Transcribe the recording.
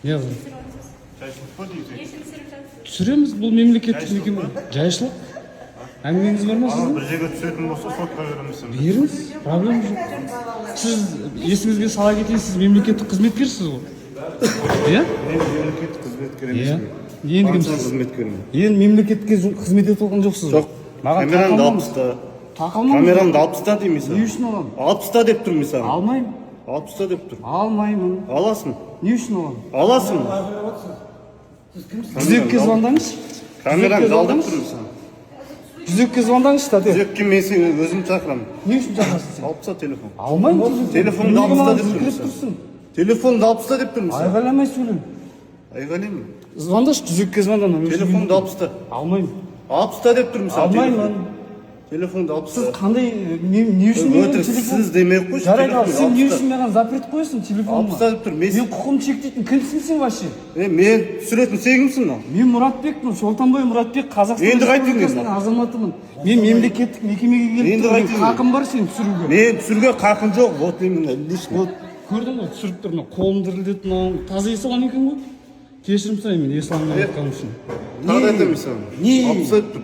Не қылып? Жайшылық па дейсің? Түсіреміз, бұл мемлекеттік мекеме. Жайшылық. Әңгімеңіз бар ма сіздің? Бір жерге түсетін болса сотқа береміз. Беріңіз, проблема жоқ. Сіз есіңізге сала кетейін, сіз мемлекеттік қызметкерсіз ғой. Иә? Мен мемлекеттік қызметкер Иә. емеспін. Енді Банк кімсіз? қызметкерімін. Енді мемлекетке қызмет етіп алған жоқсыз ғой. Жоқ. Камерамды алып таста. Тақалмаңыз. Камерамды алып таста деймін саған. Не үшін аламын? Алып таста деп тұрмын саған. Алмаймын. Алып таста деп тұр. Алмаймын. Аласың. Не үшін аламын? Аласың. Күзетке звондаңыз. Камерамды ал деп тұрмын саған. Күзетке звондаңыз та деп. Күзетке мен сені өзім шақырамын. Не үшін шақырасыз сен? Алып таста телефон. Алмаймын. Телефонды алып таста деп Жүріп тұрмын. тұрсын. Телефонды алып таста деп тұрмын саған. Айғайламай сөйлең. Айғайлаймын. Звондаш, күзетке звондаңыз. Телефонды алып таста. Алмаймын. Алып таста деп тұрмын саған. Алмаймын. Телефонды алып Сіз таста. қандай не үшін Өтірік сіз демей ақ қойшы. Жарайды, ал телефонды сен не алып таста. үшін маған запрет қоясың Алып телефоныма? таста деп тұр. Мен құқығымды шектейтін кімсің сен вообще? Мен түсіретін сен кімсің ал? Мен Мұратбекпін, Шолтанбай Мұратбек, Қазақстан Енді қайтып Республикасының азаматымын. Мен мемлекеттік мекемеге келіп Енді тұрмын. қайтып Хақым бар сені түсіруге. Мен түсіруге қақым жоқ. Вот именно лично. Көрдің ғой, түсіріп тұр, қолым дірілдетіп, мынау таза есі алған екен ғой. Кешірім сұраймын мен исламнан айтқаным үшін. Тағы да айтамын саған. Не? Алып таста деп тұр.